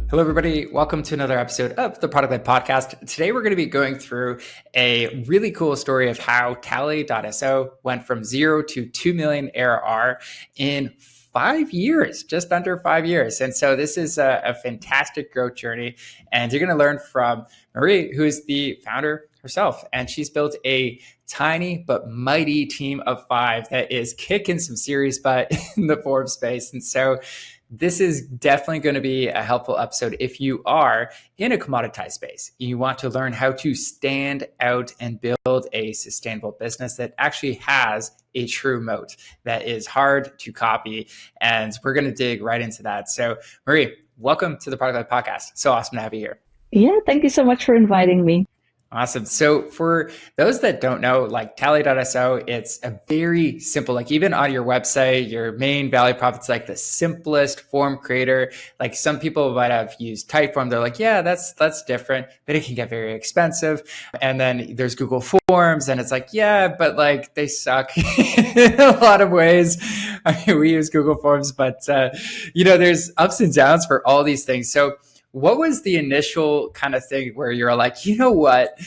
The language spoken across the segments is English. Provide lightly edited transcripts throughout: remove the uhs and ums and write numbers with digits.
Hello, everybody. Welcome to another episode of the ProductLed podcast. Today, we're going to be going through a really cool story of how Tally.so went from 0 to 2 million ARR in 5 years, just under 5 years. And so this is a fantastic growth journey. And you're going to learn from Marie, who is the founder herself. And she's built a tiny but mighty team of 5 that is kicking some serious butt in the form space. And so this is definitely going to be a helpful episode if you are in a commoditized space. You want to learn how to stand out and build a sustainable business that actually has a true moat that is hard to copy. And we're going to dig right into that. So Marie, welcome to the ProductLed podcast. So awesome to have you here. Yeah, thank you so much for inviting me. Awesome. So for those that don't know, like Tally.so, it's a very simple, like even on your website, your main value prop, it's like the simplest form creator. Like some people might have used Typeform. They're like, yeah, that's different, but it can get very expensive. And then there's Google Forms and it's like, yeah, but like they suck in a lot of ways. I mean, we use Google Forms, but there's ups and downs for all these things. So what was the initial kind of thing where you're like, you know what,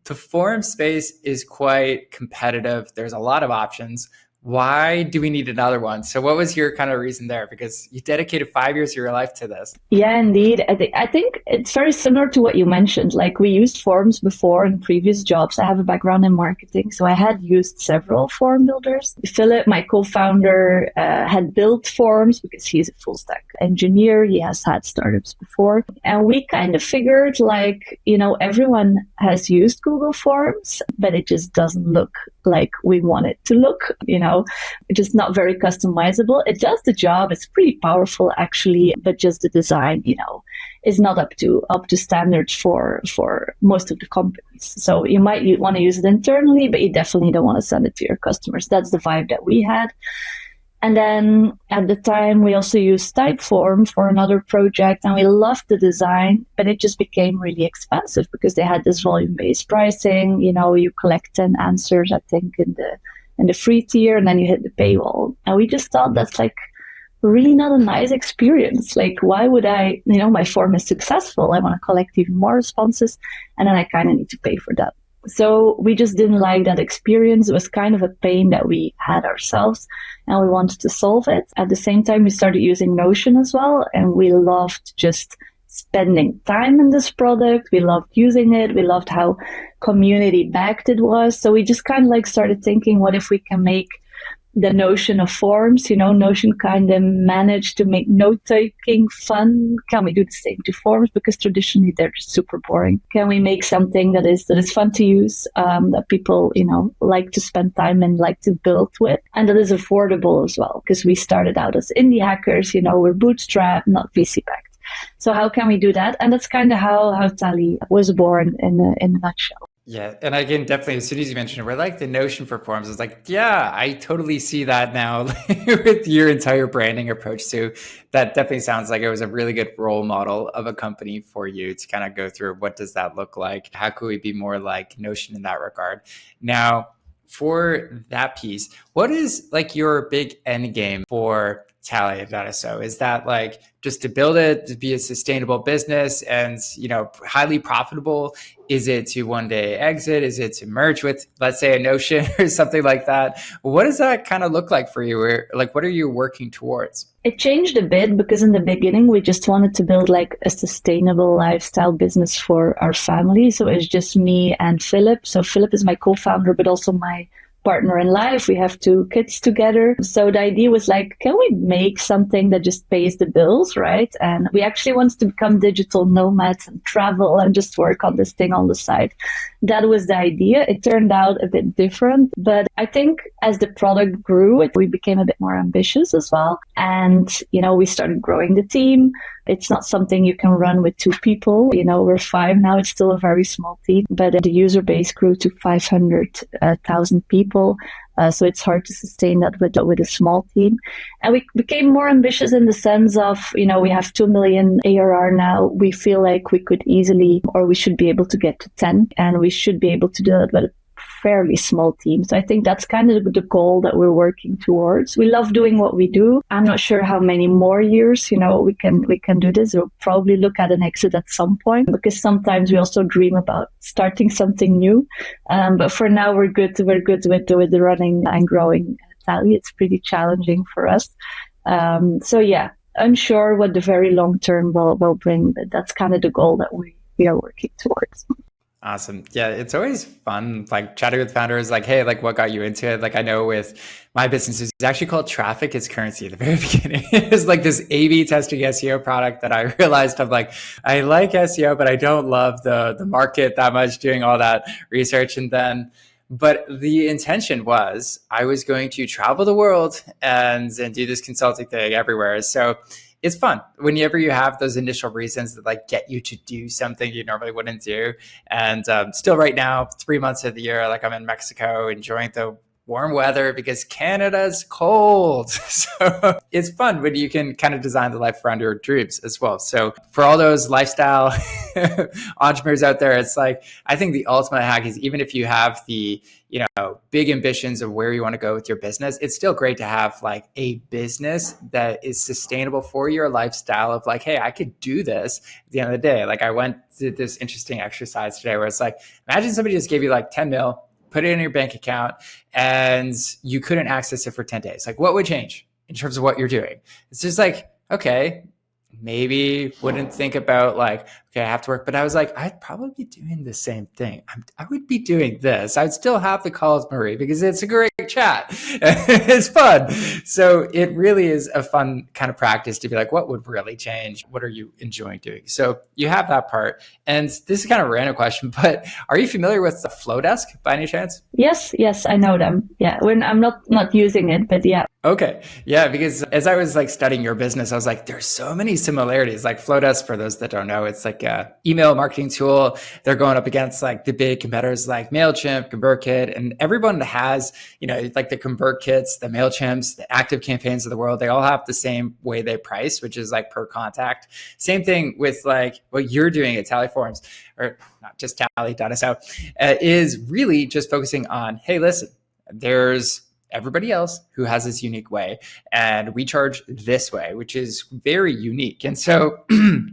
the forum space is quite competitive. There's a lot of options. Why do we need another one? So what was your kind of reason there? Because you dedicated 5 years of your life to this. Yeah, indeed. I think it's very similar to what you mentioned. Like we used forms before in previous jobs. I have a background in marketing, so I had used several form builders. Filip, my co-founder, had built forms because he's a full stack engineer. He has had startups before. And we kind of figured like, everyone has used Google Forms, but it just doesn't look like we want it to look, it's just not very customizable. It does the job. It's pretty powerful actually, but just the design, is not up to standards for most of the companies. So you might want to use it internally, but you definitely don't want to send it to your customers. That's the vibe that we had. And then at the time, we also used Typeform for another project, and we loved the design, but it just became really expensive because they had this volume-based pricing. You collect 10 answers, I think, in the free tier, and then you hit the paywall. And we just thought that's like really not a nice experience. Like, why would I, my form is successful. I want to collect even more responses, and then I kind of need to pay for that. So we just didn't like that experience. It was kind of a pain that we had ourselves, and we wanted to solve it. At the same time, we started using Notion as well, and we loved just spending time in this product. We loved using it. We loved how community-backed it was. So we just kind of like started thinking, what if we can make the Notion of forms? Notion kind of managed to make note-taking fun. Can we do the same to forms? Because traditionally they're just super boring. Can we make something that is fun to use, that people, like to spend time and like to build with, and that is affordable as well? Because we started out as indie hackers, we're bootstrapped, not VC-backed. So how can we do that? And that's kind of how Tally was born in a nutshell. Yeah. And again, definitely, as soon as you mentioned it, we're like the Notion for forms. It's like, yeah, I totally see that now with your entire branding approach too. That definitely sounds like it was a really good role model of a company for you to kind of go through. What does that look like? How could we be more like Notion in that regard? Now, for that piece, what is like your big end game for Tally.so? Is that like just to build it to be a sustainable business and highly profitable? Is it to one day exit? Is it to merge with, let's say, a Notion or something like that? What does that kind of look like for you? Or like, what are you working towards? It changed a bit because in the beginning, we just wanted to build like a sustainable lifestyle business for our family. So it's just me and Filip. So Filip is my co-founder, but also my partner in life. We have 2 kids together. So the idea was like, can we make something that just pays the bills, right? And we actually wanted to become digital nomads and travel and just work on this thing on the side. That was the idea. It turned out a bit different, but I think as the product grew, we became a bit more ambitious as well. And, we started growing the team. It's not something you can run with 2 people. We're 5 now. It's still a very small team, but the user base grew to 500,000 people. So it's hard to sustain that with a small team. And we became more ambitious in the sense of, we have 2 million ARR now. We feel like we could easily, or we should be able to get to 10, and we should be able to do that with fairly small team. So I think that's kind of the goal that we're working towards. We love doing what we do. I'm not sure how many more years, we can do this. We'll probably look at an exit at some point, because sometimes we also dream about starting something new. But for now, we're good with the running and growing Tally. It's pretty challenging for us. So yeah, unsure what the very long term will bring, but that's kind of the goal that we are working towards. Awesome. Yeah, it's always fun, like chatting with founders, like, hey, like what got you into it? Like I know with my business, it's actually called Traffic is Currency at the very beginning. It's like this A/B testing SEO product that I realized I'm like, I like SEO, but I don't love the market that much, doing all that research. But the intention was I was going to travel the world and do this consulting thing everywhere. So it's fun whenever you have those initial reasons that like get you to do something you normally wouldn't do. And still right now, 3 months of the year, like I'm in Mexico enjoying the warm weather because Canada's cold. So it's fun when you can kind of design the life around your dreams as well. So for all those lifestyle entrepreneurs out there, it's like, I think the ultimate hack is even if you have the, big ambitions of where you want to go with your business, it's still great to have like a business that is sustainable for your lifestyle of like, hey, I could do this at the end of the day. Like I went to this interesting exercise today where it's like, imagine somebody just gave you like 10 mil, put it in your bank account, and you couldn't access it for 10 days. Like what would change in terms of what you're doing? It's just like, okay, maybe wouldn't think about like, okay, I have to work. But I was like, I'd probably be doing the same thing. I would be doing this. I'd still have to call with Marie because it's a great chat. It's fun. So it really is a fun kind of practice to be like, what would really change? What are you enjoying doing? So you have that part. And this is kind of a random question, but are you familiar with the Flowdesk by any chance? Yes, I know them. Yeah, when I'm not using it, but yeah. Okay. Yeah, because as I was like studying your business, I was like, there's so many similarities. Like Flowdesk, for those that don't know, it's like a email marketing tool. They're going up against like the big competitors like MailChimp, ConvertKit, and everyone that has, like the ConvertKits, the MailChimps, the active campaigns of the world, they all have the same way they price, which is like per contact. Same thing with like what you're doing at Tally Forms, or not just Tally.so, is really just focusing on, hey, listen, there's everybody else who has this unique way, and we charge this way, which is very unique. And so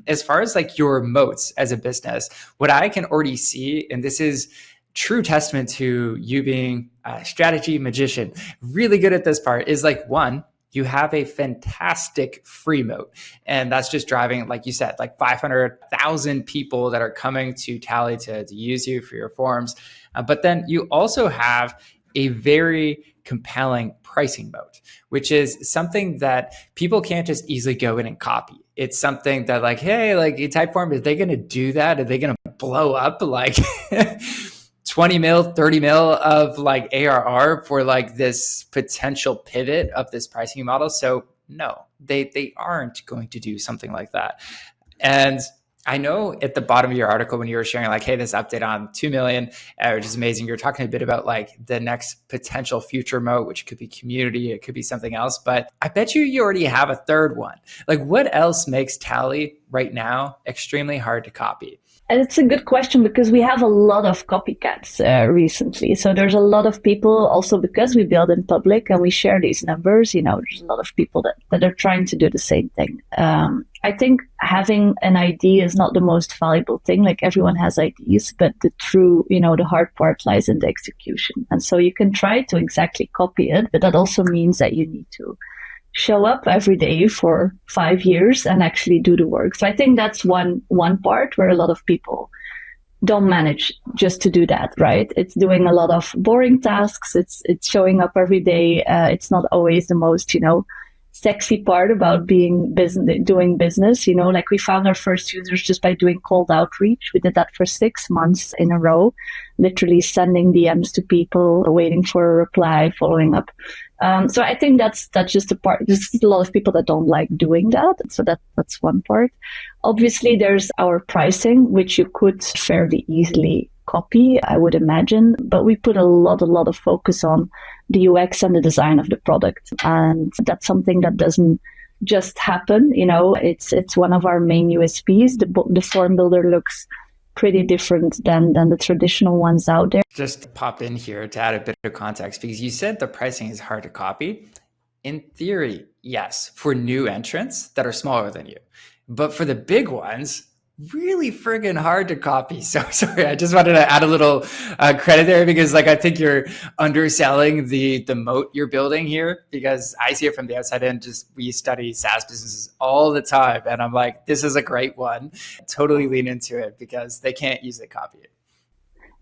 as far as like your moats as a business, what I can already see, and this is true testament to you being a strategy magician, really good at this part, is like, one, you have a fantastic free moat. And that's just driving, like you said, like 500,000 people that are coming to Tally to use you for your forms. But then you also have a very compelling pricing moat, which is something that people can't just easily go in and copy. It's something that like, hey, like Typeform, are they going to do that? Are they going to blow up like 20 mil, 30 mil of like ARR for like this potential pivot of this pricing model? So no, they aren't going to do something like that. And I know at the bottom of your article when you were sharing like, hey, this update on 2 million, which is amazing. You're talking a bit about like the next potential future moat, which could be community, it could be something else. But I bet you already have a third one. Like what else makes Tally right now extremely hard to copy? And it's a good question because we have a lot of copycats recently. So there's a lot of people also because we build in public and we share these numbers, there's a lot of people that are trying to do the same thing. I think having an idea is not the most valuable thing. Like everyone has ideas, but the true, the hard part lies in the execution. And so you can try to exactly copy it, but that also means that you need to show up every day for 5 years and actually do the work. So I think that's one part where a lot of people don't manage just to do that, right? It's doing a lot of boring tasks. It's showing up every day. It's not always the most, sexy part about doing business. Like we found our first users just by doing cold outreach. We did that for 6 months in a row, literally sending DMs to people, waiting for a reply, following up. So I think that's just a part. There's a lot of people that don't like doing that. So that's one part. Obviously, there's our pricing, which you could fairly easily copy, I would imagine. But we put a lot of focus on the UX and the design of the product. And that's something that doesn't just happen. It's one of our main USPs. The form builder looks pretty different than the traditional ones out there. Just pop in here to add a bit of context, because you said the pricing is hard to copy. In theory, yes, for new entrants that are smaller than you. But for the big ones, really friggin' hard to copy. So sorry, I just wanted to add a little credit there, because like I think you're underselling the moat you're building here, because I see it from the outside in. Just we study SaaS businesses all the time, and I'm like, this is a great one. Totally lean into it, because they can't easily copy it.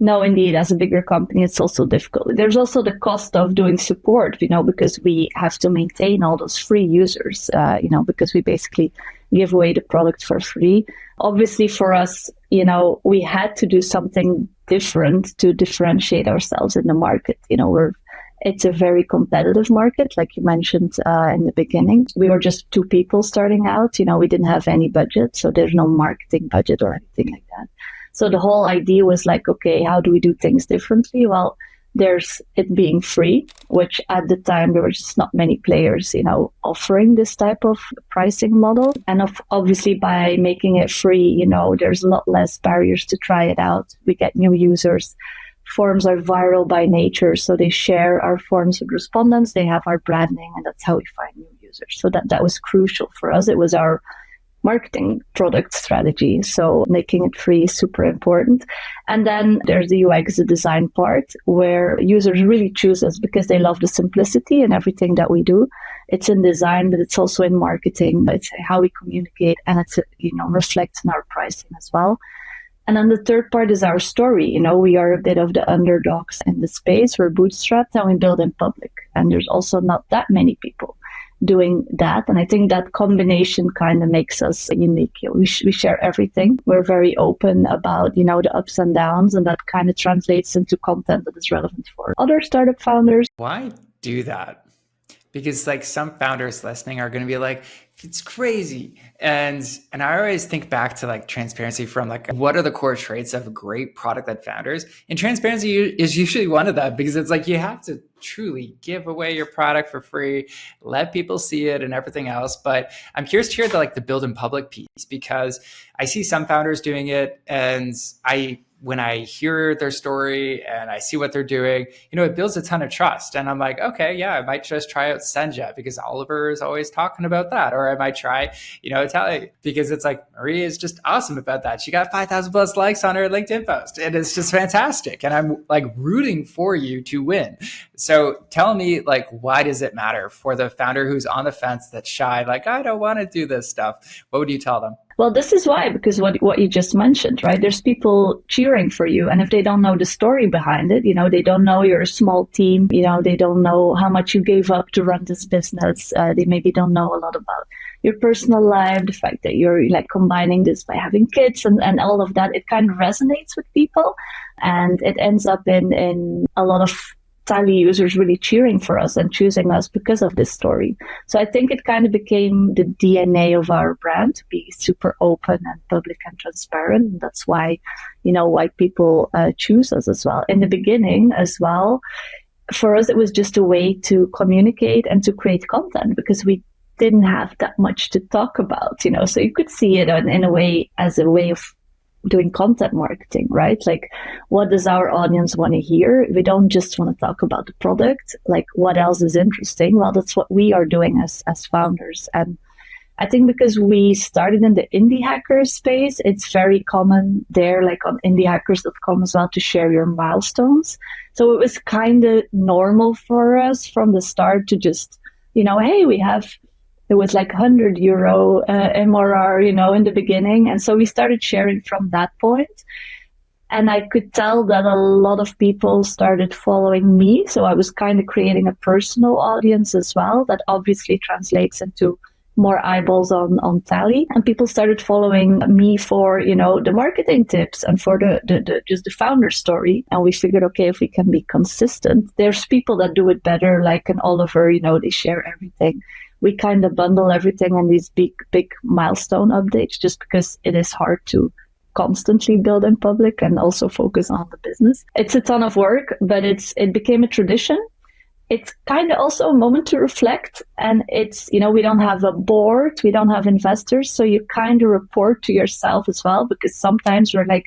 No, indeed, as a bigger company, it's also difficult. There's also the cost of doing support, because we have to maintain all those free users, because we basically give away the product for free. Obviously, for us, we had to do something different to differentiate ourselves in the market. It's a very competitive market, like you mentioned in the beginning. We were just two people starting out. We didn't have any budget, so there's no marketing budget or anything like that. So the whole idea was like, okay, how do we do things differently? Well, there's it being free, which at the time there were just not many players, offering this type of pricing model. And obviously by making it free, there's a lot less barriers to try it out. We get new users. Forms are viral by nature, so they share our forms with respondents. They have our branding, and that's how we find new users. So that was crucial for us. It was our marketing product strategy. So making it free is super important. And then there's the UX, the design part, where users really choose us because they love the simplicity and everything that we do. It's in design, but it's also in marketing. It's how we communicate, and it's reflects in our pricing as well. And then the third part is our story. We are a bit of the underdogs in the space. We're bootstrapped and we build in public. And there's also not that many people doing that. And I think that combination kind of makes us unique. We share everything. We're very open about, the ups and downs, and that kind of translates into content that is relevant for other startup founders. Why do that? Because like some founders listening are going to be like, it's crazy. And I always think back to like transparency from like, what are the core traits of great product-led founders? And transparency is usually one of them, because it's like, you have to truly give away your product for free, let people see it and everything else. But I'm curious to hear the build in public piece, because I see some founders doing it, and when I hear their story and I see what they're doing, it builds a ton of trust. And I'm like, okay, yeah, I might just try out Senja because Oliver is always talking about that. Or I might try, Tally, because it's like, Marie is just awesome about that. She got 5,000 plus likes on her LinkedIn post. And it's just fantastic. And I'm like rooting for you to win. So tell me, like, why does it matter for the founder who's on the fence, that's shy, like, I don't want to do this stuff? What would you tell them? Well, this is why, because what you just mentioned, right? There's people cheering for you. And if they don't know the story behind it, they don't know you're a small team, they don't know how much you gave up to run this business. They maybe don't know a lot about your personal life, the fact that you're like combining this by having kids and all of that. It kind of resonates with people, and it ends up in a lot of Tally users really cheering for us and choosing us because of this story. So I think it kind of became the DNA of our brand to be super open and public and transparent. And that's why, why people choose us as well. In the beginning as well, for us, it was just a way to communicate and to create content, because we didn't have that much to talk about, so you could see it in a way as a way of doing content marketing, right? Like, what does our audience want to hear? We don't just want to talk about the product. Like, what else is interesting? Well, that's what we are doing as founders. And I think because we started in the indie hacker space, it's very common there, like on indiehackers.com as well, to share your milestones. So it was kind of normal for us from the start to just, hey, it was like €100 MRR, in the beginning. And so we started sharing from that point. And I could tell that a lot of people started following me. So I was kind of creating a personal audience as well. That obviously translates into more eyeballs on Tally. And people started following me for, the marketing tips and for just the founder story. And we figured, okay, if we can be consistent, there's people that do it better, like an Oliver, they share everything. We kind of bundle everything in these big milestone updates, just because it is hard to constantly build in public and also focus on the business. It's a ton of work, but it became a tradition. It's kind of also a moment to reflect. And it's, we don't have a board, we don't have investors. So you kind of report to yourself as well, because sometimes we're like,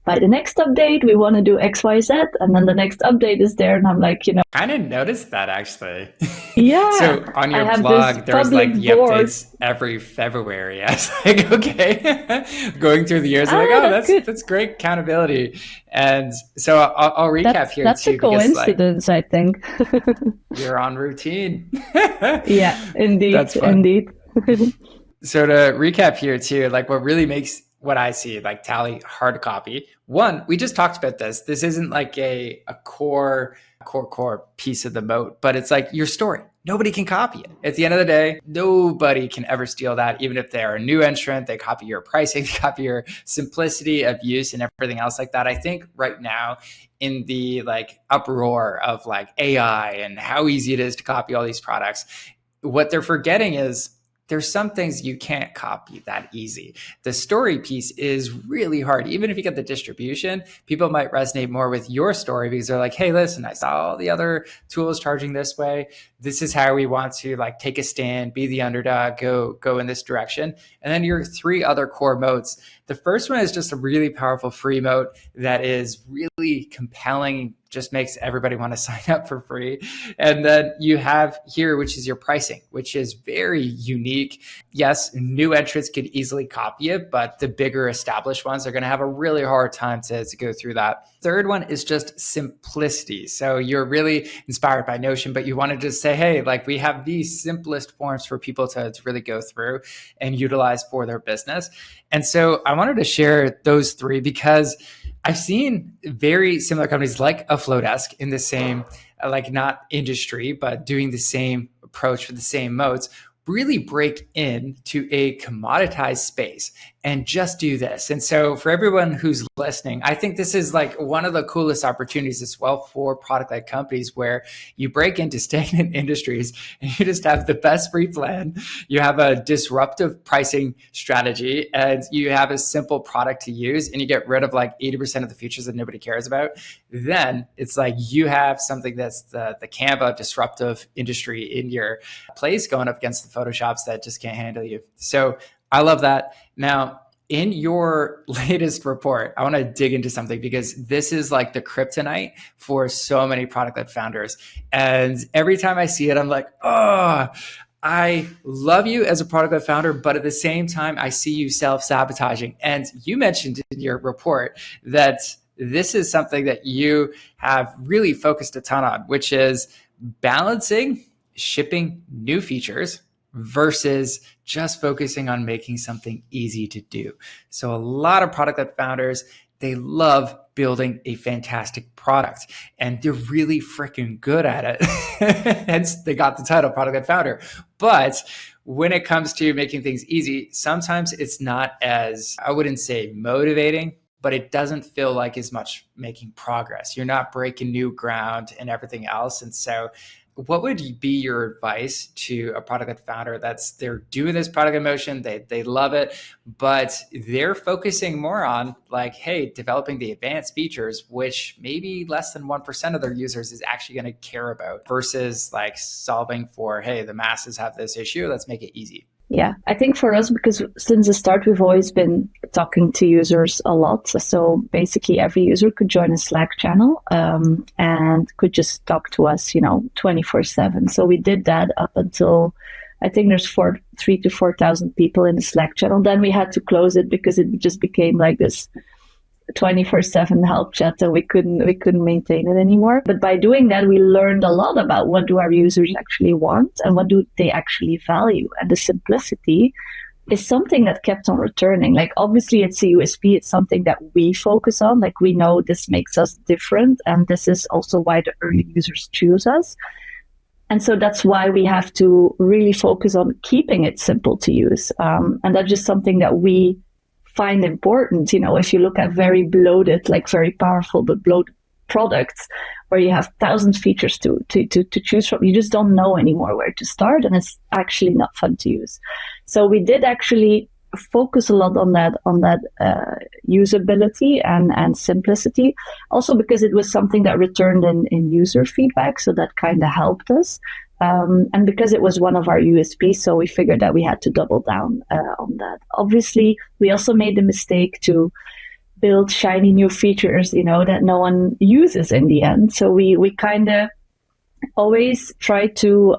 by the next update, we want to do X, Y, Z. And then the next update is there. And I'm like, I didn't notice that actually. Yeah. So on your blog, there's like the board. updates every February. I was like, okay, going through the years, I'm like, that's great accountability. And so I'll recap here that's too. That's a coincidence, I think. You're on routine. Yeah, indeed. That's fun. Indeed. So to recap here too, like what really makes what I see like Tally hard copy. One, we just talked about this. This isn't like a core piece of the moat, but it's like your story. Nobody can copy it. At the end of the day, nobody can ever steal that. Even if they're a new entrant, they copy your pricing, they copy your simplicity of use and everything else like that. I think right now in the like uproar of like AI and how easy it is to copy all these products, what they're forgetting is there's some things you can't copy that easy. The story piece is really hard. Even if you get the distribution, people might resonate more with your story because they're like, hey, listen, I saw all the other tools charging this way. This is how we want to like take a stand, be the underdog, go in this direction. And then your 3 other core moats. The first one is just a really powerful free moat that is really compelling, just makes everybody want to sign up for free. And then you have here, which is your pricing, which is very unique. Yes, new entrants could easily copy it, but the bigger established ones are going to have a really hard time to go through that. Third one is just simplicity. So you're really inspired by Notion, but you want to just say, hey, like we have these simplest forms for people to really go through and utilize for their business. And so I wanted to share those 3 because I've seen very similar companies like a Flowdesk in the same, like not industry, but doing the same approach with the same modes, really break into a commoditized space and just do this. And so for everyone who's listening, I think this is like one of the coolest opportunities as well for product-led companies where you break into stagnant industries and you just have the best free plan. You have a disruptive pricing strategy and you have a simple product to use and you get rid of like 80% of the features that nobody cares about. Then it's like you have something that's the Canva disruptive industry in your place going up against the Photoshops that just can't handle you. So I love that. Now, in your latest report, I want to dig into something because this is like the kryptonite for so many product-led founders. And every time I see it, I'm like, oh, I love you as a product-led founder, but at the same time, I see you self-sabotaging. And you mentioned in your report that this is something that you have really focused a ton on, which is balancing shipping new features versus just focusing on making something easy to do. So a lot of product-led founders, they love building a fantastic product and they're really freaking good at it. Hence they got the title product-led founder. But when it comes to making things easy, sometimes it's not as, I wouldn't say motivating, but it doesn't feel like as much making progress. You're not breaking new ground and everything else. And so what would be your advice to a product founder they're doing this product in motion, they love it, but they're focusing more on like, hey, developing the advanced features, which maybe less than 1% of their users is actually going to care about versus like solving for, hey, the masses have this issue, let's make it easy. Yeah, I think for us, because since the start, we've always been talking to users a lot. So basically every user could join a Slack channel and could just talk to us, 24/7. So we did that up until, I think there's 3,000 to 4,000 people in the Slack channel. Then we had to close it because it just became like this 24/7 help chat and we couldn't maintain it anymore. But by doing that, we learned a lot about what do our users actually want and what do they actually value. And the simplicity is something that kept on returning. Like obviously it's a USP, it's something that we focus on. Like we know this makes us different and this is also why the early users choose us. And so that's why we have to really focus on keeping it simple to use. And that's just something that we find important. If you look at very bloated, like very powerful but bloated products where you have 1,000 features to choose from, you just don't know anymore where to start and it's actually not fun to use. So we did actually focus a lot on that usability and simplicity, also because it was something that returned in user feedback, so that kind of helped us. And because it was one of our USPs, so we figured that we had to double down on that. Obviously, we also made the mistake to build shiny new features, that no one uses in the end. So we kind of always try to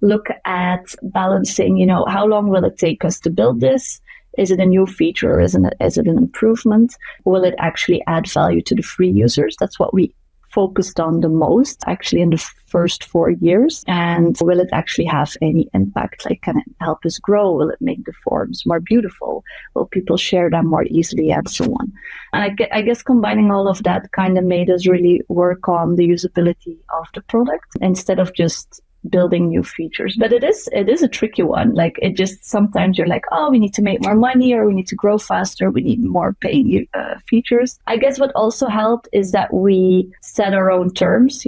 look at balancing, how long will it take us to build this? Is it a new feature or is it an improvement? Will it actually add value to the free users? That's what we focused on the most actually in the first 4 years. And will it actually have any impact? Like, can it help us grow? Will it make the forms more beautiful? Will people share them more easily, and so on? And I guess combining all of that kind of made us really work on the usability of the product instead of just building new features. But it is a tricky one. Like, it just sometimes you're like, oh, we need to make more money, or we need to grow faster, we need more paying features. I guess what also helped is that we set our own terms.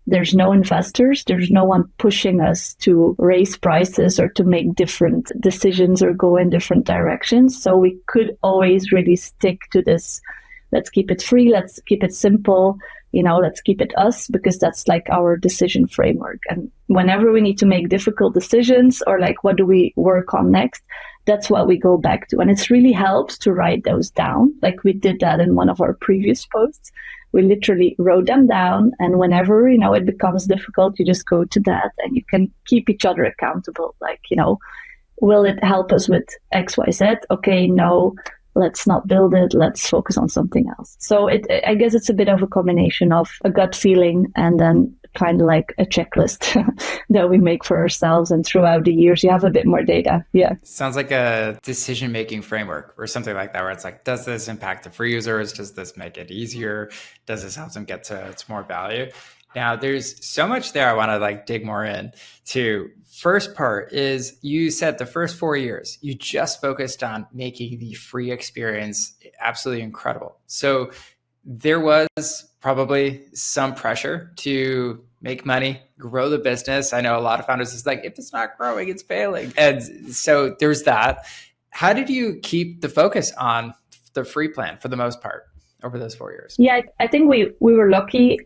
There's no investors, there's no one pushing us to raise prices or to make different decisions or go in different directions. So we could always really stick to this, let's keep it free, let's keep it simple, let's keep it us, because that's like our decision framework. And whenever we need to make difficult decisions or like, what do we work on next? That's what we go back to. And it's really helped to write those down. Like, we did that in one of our previous posts. We literally wrote them down. And whenever, it becomes difficult, you just go to that and you can keep each other accountable. Like, will it help us with X, Y, Z? Okay, no. Let's not build it. Let's focus on something else. So I guess it's a bit of a combination of a gut feeling and then kind of like a checklist that we make for ourselves. And throughout the years, you have a bit more data. Yeah. Sounds like a decision-making framework or something like that, where it's like, does this impact the free users? Does this make it easier? Does this help them get to more value? Now, there's so much there I want to like dig more in to. First part is, you said the first 4 years, you just focused on making the free experience absolutely incredible. So there was probably some pressure to make money, grow the business. I know a lot of founders is like, if it's not growing, it's failing. And so there's that. How did you keep the focus on the free plan for the most part over those 4 years? Yeah, I think we were lucky.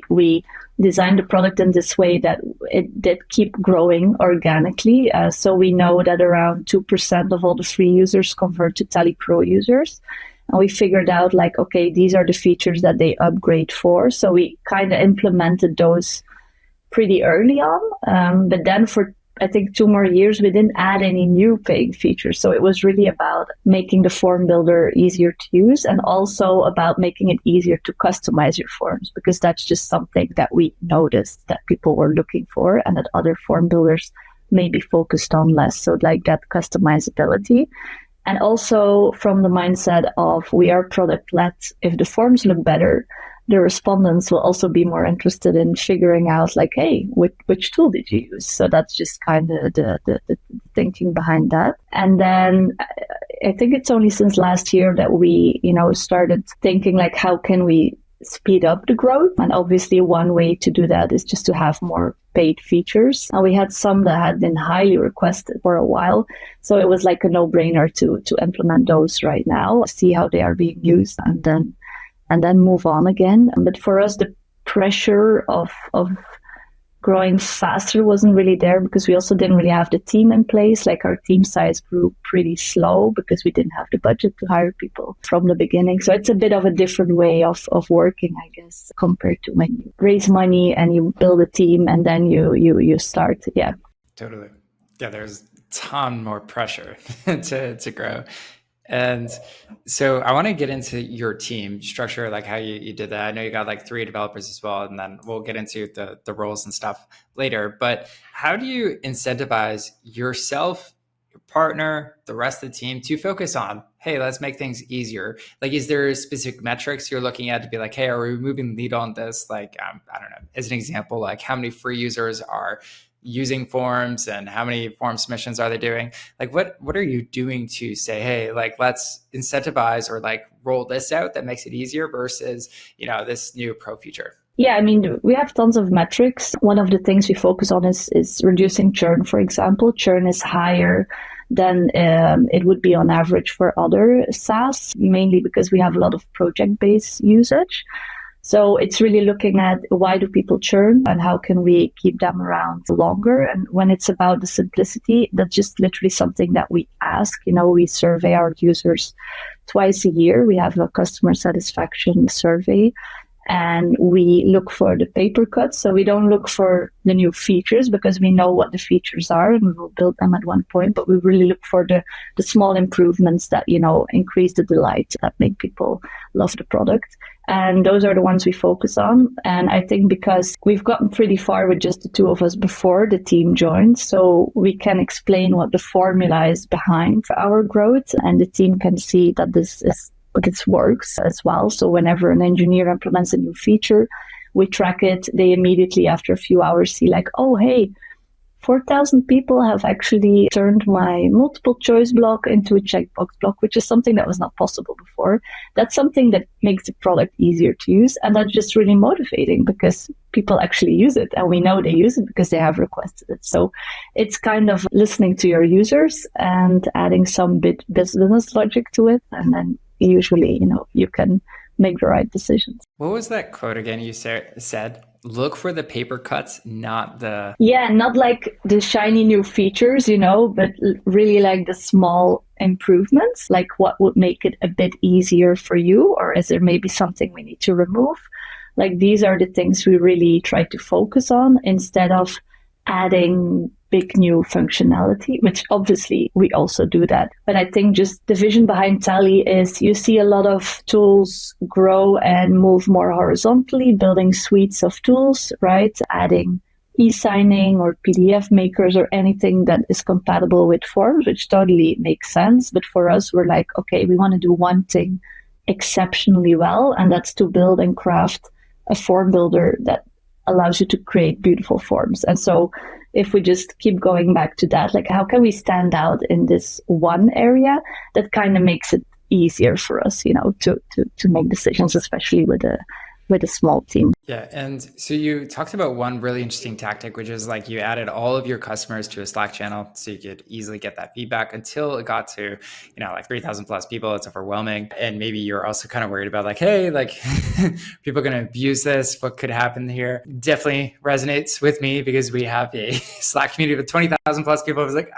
We designed the product in this way that it did keep growing organically. So we know that around 2% of all the free users convert to Tally Pro users. And we figured out like, okay, these are the features that they upgrade for. So we kind of implemented those pretty early on. But then for, I think, 2 more years, we didn't add any new paying features. So it was really about making the form builder easier to use, and also about making it easier to customize your forms, because that's just something that we noticed that people were looking for and that other form builders maybe focused on less. So like that customizability. And also from the mindset of, we are product-led. If the forms look better, the respondents will also be more interested in figuring out like, hey, which tool did you use? So that's just kind of the thinking behind that. And then I think it's only since last year that we, started thinking like, how can we speed up the growth? And obviously one way to do that is just to have more paid features. And we had some that had been highly requested for a while. So it was like a no-brainer to implement those right now, see how they are being used, and then move on again. But for us, the pressure of growing faster wasn't really there, because we also didn't really have the team in place. Like, our team size grew pretty slow because we didn't have the budget to hire people from the beginning. So it's a bit of a different way of working, I guess, compared to when you raise money and you build a team and then you start. Yeah. Totally. Yeah, there's a ton more pressure to grow. And so I want to get into your team structure, like how you did that. I know you got like 3 developers as well, and then we'll get into the roles and stuff later. But how do you incentivize yourself, your partner, the rest of the team to focus on, hey, let's make things easier? Like, is there specific metrics you're looking at to be like, hey, are we moving lead on this? Like, I don't know, as an example, like how many free users are using forms and how many form submissions are they doing? Like, what are you doing to say, hey, like, let's incentivize or like roll this out that makes it easier versus, this new pro feature? Yeah, I mean, we have tons of metrics. One of the things we focus on is reducing churn, for example. Churn is higher than it would be on average for other SaaS, mainly because we have a lot of project-based usage. So it's really looking at, why do people churn and how can we keep them around longer? And when it's about the simplicity, that's just literally something that we ask. We survey our users twice a year, we have a customer satisfaction survey, and we look for the paper cuts. So we don't look for the new features because we know what the features are and we will build them at one point, but we really look for the small improvements that, increase the delight, that make people love the product. And those are the ones we focus on. And I think because we've gotten pretty far with just the two of us before the team joined, so we can explain what the formula is behind our growth, and the team can see that this works as well. So whenever an engineer implements a new feature, we track it. They immediately, after a few hours, see like, oh, hey, 4,000 people have actually turned my multiple choice block into a checkbox block, which is something that was not possible before. That's something that makes the product easier to use. And that's just really motivating because people actually use it. And we know they use it because they have requested it. So it's kind of listening to your users and adding some bit business logic to it. And then usually, you can make the right decisions. What was that quote again? You said, look for the paper cuts, not the... Yeah, not like the shiny new features, but really like the small improvements, like what would make it a bit easier for you, or is there maybe something we need to remove? Like these are the things we really try to focus on instead of adding big new functionality, which obviously we also do that. But I think just the vision behind Tally is you see a lot of tools grow and move more horizontally, building suites of tools, right? Adding e-signing or PDF makers or anything that is compatible with forms, which totally makes sense. But for us, we're like, okay, we want to do one thing exceptionally well, and that's to build and craft a form builder that allows you to create beautiful forms. And so if we just keep going back to that, like how can we stand out in this one area, that kind of makes it easier for us, to make decisions, especially with a small team. Yeah. And so you talked about one really interesting tactic, which is like you added all of your customers to a Slack channel so you could easily get that feedback until it got to, like 3,000 plus people. It's overwhelming. And maybe you're also kind of worried about like, hey, like people are going to abuse this. What could happen here? Definitely resonates with me because we have a Slack community with 20,000 plus people. It was like,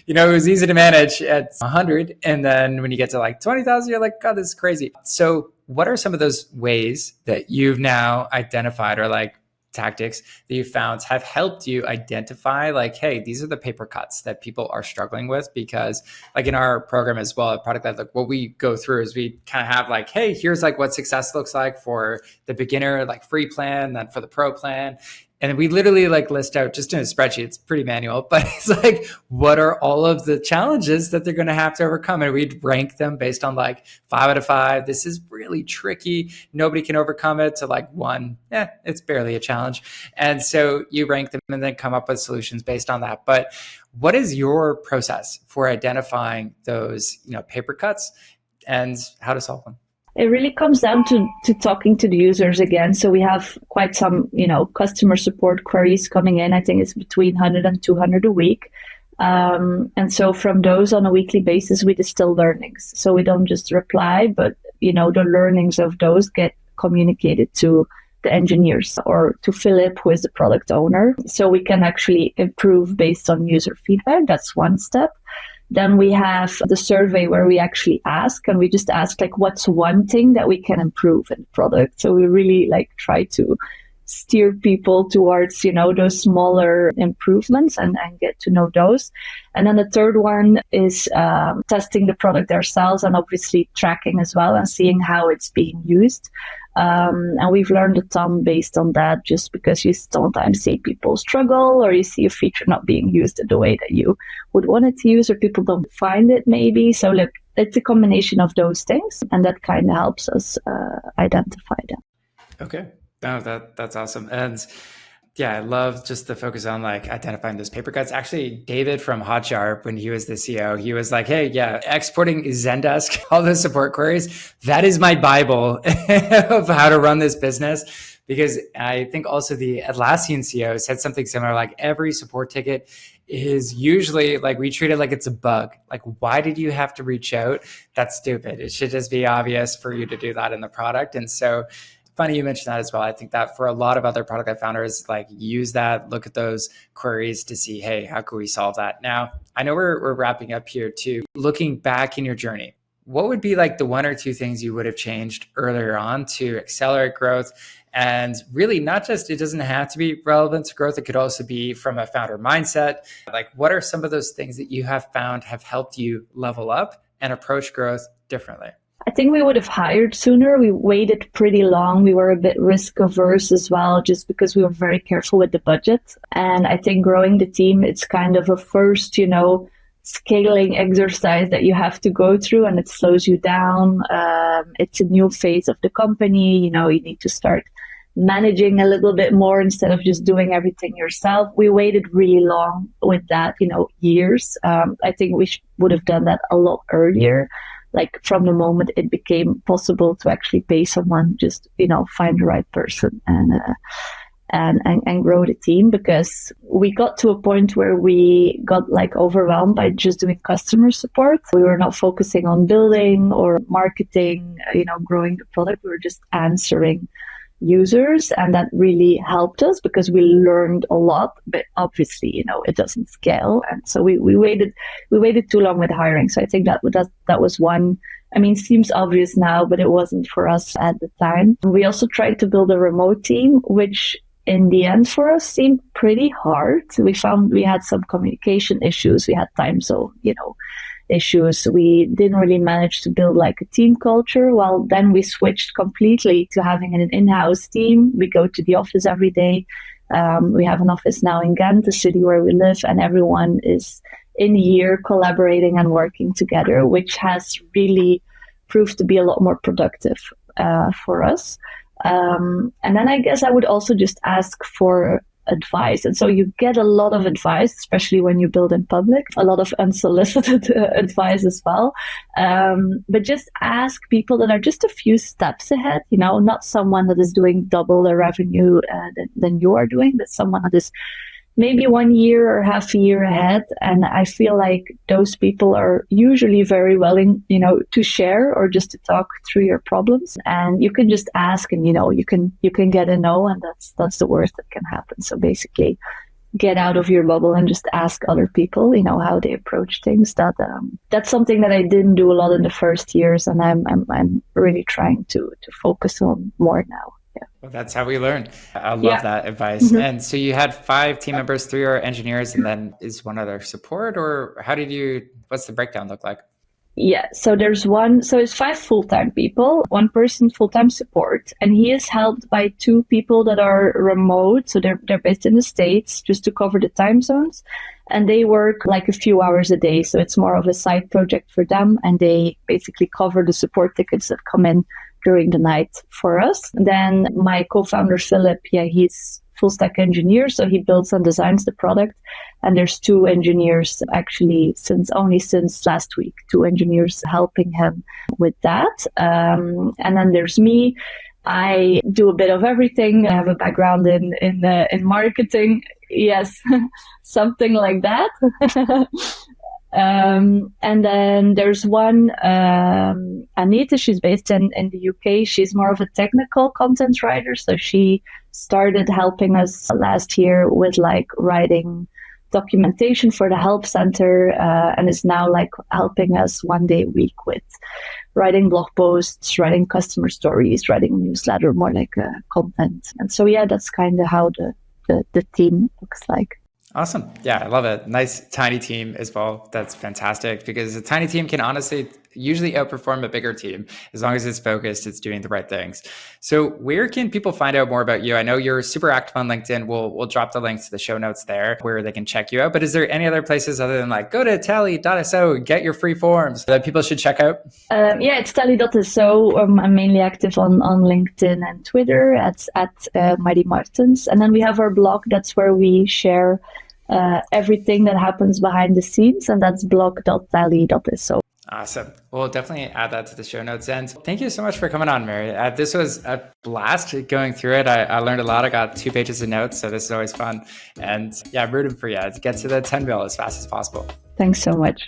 it was easy to manage at 100. And then when you get to like 20,000, you're like, God, this is crazy. So what are some of those ways that you've now identified or like tactics that you found have helped you identify like, hey, these are the paper cuts that people are struggling with? Because like in our program as well at ProductLed, like what we go through is we kind of have like, hey, here's like what success looks like for the beginner, like free plan, then for the pro plan. And we literally like list out just in a spreadsheet. It's pretty manual, but it's like, what are all of the challenges that they're going to have to overcome? And we'd rank them based on like 5 out of 5. This is really tricky. Nobody can overcome it, to like 1. Yeah, it's barely a challenge. And so you rank them and then come up with solutions based on that. But what is your process for identifying those, paper cuts and how to solve them? It really comes down to talking to the users again. So we have quite some, customer support queries coming in. I think it's between 100 and 200 a week. And so from those on a weekly basis, we distill learnings. So we don't just reply, but, the learnings of those get communicated to the engineers or to Filip, who is the product owner. So we can actually improve based on user feedback. That's one step. Then we have the survey where we actually ask, and we just ask like, what's one thing that we can improve in the product? So we really like try to steer people towards, those smaller improvements and get to know those. And then the third one is testing the product ourselves and obviously tracking as well and seeing how it's being used. And we've learned a ton based on that, just because you sometimes see people struggle or you see a feature not being used in the way that you would want it to use, or people don't find it maybe. So look, it's a combination of those things, and that kind of helps us identify them. Okay. No, that's awesome. And yeah, I love just the focus on like identifying those paper cuts. Actually, David from Hotjar, when he was the CEO, he was like, hey, yeah, exporting Zendesk, all those support queries, that is my Bible of how to run this business. Because I think also the Atlassian CEO said something similar, like every support ticket is usually like, we treat it like it's a bug. Like, why did you have to reach out? That's stupid. It should just be obvious for you to do that in the product. And so funny you mentioned that as well. I think that for a lot of other product founders, like use that, look at those queries to see, hey, how can we solve that? Now, I know we're wrapping up here too. Looking back in your journey, what would be like the one or two things you would have changed earlier on to accelerate growth? And really not just, it doesn't have to be relevant to growth. It could also be from a founder mindset. Like, what are some of those things that you have found have helped you level up and approach growth differently? I think we would have hired sooner. We waited pretty long. We were a bit risk averse as well, just because we were very careful with the budget. And I think growing the team, it's kind of a first, scaling exercise that you have to go through, and it slows you down. It's a new phase of the company. You need to start managing a little bit more instead of just doing everything yourself. We waited really long with that, years. I think we would have done that a lot earlier. Like from the moment it became possible to actually pay someone, just, find the right person and grow the team, because we got to a point where we got like overwhelmed by just doing customer support. We were not focusing on building or marketing, growing the product. We were just answering users, and that really helped us because we learned a lot, but obviously, it doesn't scale. And so we waited too long with hiring. So I think that was one. I mean, seems obvious now, but it wasn't for us at the time. We also tried to build a remote team, which in the end for us seemed pretty hard. We found we had some communication issues. We had time zone, issues. We didn't really manage to build like a team culture. Well, then we switched completely to having an in-house team. We go to the office every day. We have an office now in Ghent, the city where we live, and everyone is in here collaborating and working together, which has really proved to be a lot more productive for us. And then I guess I would also just ask for advice. And so you get a lot of advice, especially when you build in public, a lot of unsolicited advice as well. But just ask people that are just a few steps ahead, not someone that is doing double the revenue than you are doing, but someone that is maybe 1 year or half a year ahead. And I feel like those people are usually very willing, to share or just to talk through your problems. And you can just ask, and you can get a no, and that's the worst that can happen. So basically, get out of your bubble and just ask other people, how they approach things. That's something that I didn't do a lot in the first years, and I'm really trying to focus on more now. Yeah. Well, that's how we learn. I love that advice. Mm-hmm. And so you had 5 team members, 3 are engineers, and then is one other support, or what's the breakdown look like? Yeah, so it's 5 full-time people, 1 person full-time support, and he is helped by 2 people that are remote. So they're based in the States just to cover the time zones, and they work like a few hours a day. So it's more of a side project for them, and they basically cover the support tickets that come in during the night for us. And then my co-founder Filip, he's full stack engineer, so he builds and designs the product. And there's 2 engineers actually since last week, 2 engineers helping him with that. And then there's me. I do a bit of everything. I have a background in marketing. Yes, something like that. And then there's one, Anita, she's based in the UK. She's more of a technical content writer. So she started helping us last year with like writing documentation for the help center, and is now like helping us 1 day a week with writing blog posts, writing customer stories, writing newsletter, more like content. And so, that's kind of how the team looks like. Awesome. Yeah, I love it. Nice tiny team as well. That's fantastic, because a tiny team can honestly usually outperform a bigger team. As long as it's focused, it's doing the right things. So where can people find out more about you? I know you're super active on LinkedIn. We'll drop the links to the show notes there where they can check you out. But is there any other places other than like go to tally.so, get your free forms that people should check out? It's tally.so. I'm mainly active on LinkedIn and Twitter. It's at Marie Martens. And then we have our blog. That's where we share everything that happens behind the scenes, and that's blog.tally.so. Awesome. We'll definitely add that to the show notes. And thank you so much for coming on, Marie. This was a blast going through it. I learned a lot. I got 2 pages of notes, so this is always fun. And I'm rooting for you to get to the 10 bill as fast as possible. Thanks so much.